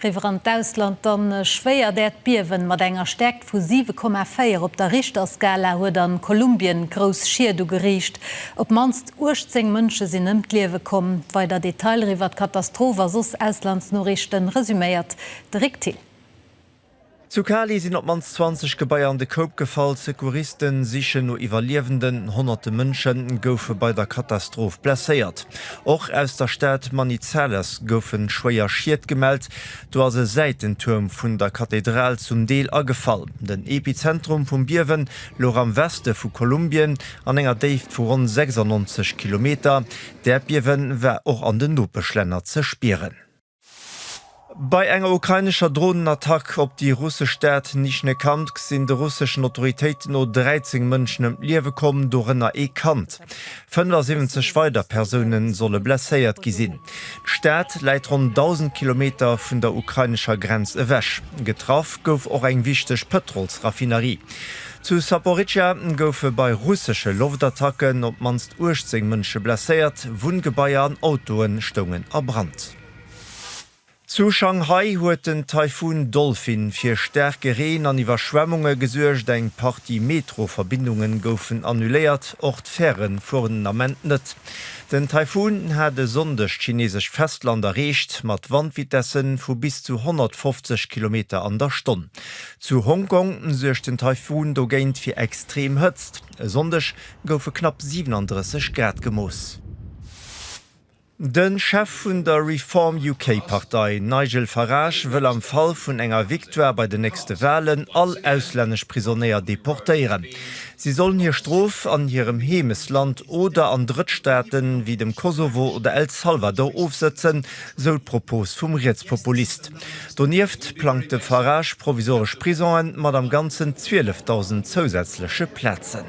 Reverend d'Ausland dann schwéier dat Biewen mat enger stärkt vu 7,4 op der Richterskala huet an Kolumbien gros schier du gericht. Op manst urzing Mënsche sinn ëmtliewe kom, weil der Detailriwer Katastrophe sos Auslandsnorichten resümiert direkt. Zu Cali sind op mans 20 Gebäier an de Koop gefall, Sekuristen sichen no evaluierenden hunderte Mënschen goufe bei der Katastrophe blesséiert. Och aus der Stadt Manizales goufen schwéier schiiert gemeldt, do as se Seitenturm vun der Kathedral zum Deel agefall. Den Epizentrum vum Biewen lo am Weste vu Kolumbien an enger Deift vu rund 96 km. Der Biewen wär och an den Nupeschlenner ze spieren. Bei enger ukrainischer Drohnenattack op die russische Stadt Nischnekamsk sind de russischen Autoritäten no 13 Mënschen em Liewe kommen dorenner Kant. 75 weiter Personen solle blesséiert gesinn. Stadt leit rund 1000 Kilometer vun der ukrainischer Grenz ewäsch. Getraf gouf auch eng wichteg Petrolsraffinerie. Zu Saporischschja goufe bei russische Luftattacken op manst 18 Mënsche blesséiert, Wundgebaier an Autoen stungen abrand. Zu Shanghai huet den Taifun Dolphin fir stärke Reen an Iwerschwemmunge gesuercht eng Party Metroverbindungen goufen annuléiert, ort Fähren fuhren amment net. Den Taifun hat de sondech chinesesch Festland erreicht, mat Wandvitessen vu bis zu 150 km an der Stunde. Zu Hongkong sech den Taifun do géint fir extrem hëtzt. Sondech goufe knapp 37 Grad gemoos. Den Chef vun der Reform UK-Partei Nigel Farage will am Fall vun enger Victoire bei den nächste Wahlen all ausländsch Prisonnier deportieren. Sie sollen hier Strof an ihrem Hemesland oder an Drittstaaten wie dem Kosovo oder El Salvador aufsetzen, soll Propos vom Rechtspopulist. Donieft plante Farage provisorisch Prisonen mat am ganzen 12.000 zusätzliche Plätzen.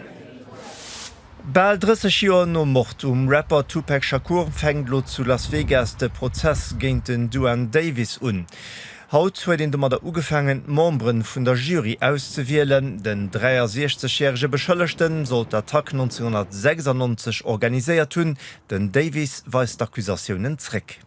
Bald 30 Jahre no Mord Rapper Tupac Shakur fängt lo zu Las Vegas de Prozess gegen den Duane Davis un. Haut huet den mat der ugefangen Membren vun der Jury auszuwählen, den 63-jährige Beschëllechten sollt der Tag 1996 organisiert hunn, den Davis weist d'Akkusationen zréck.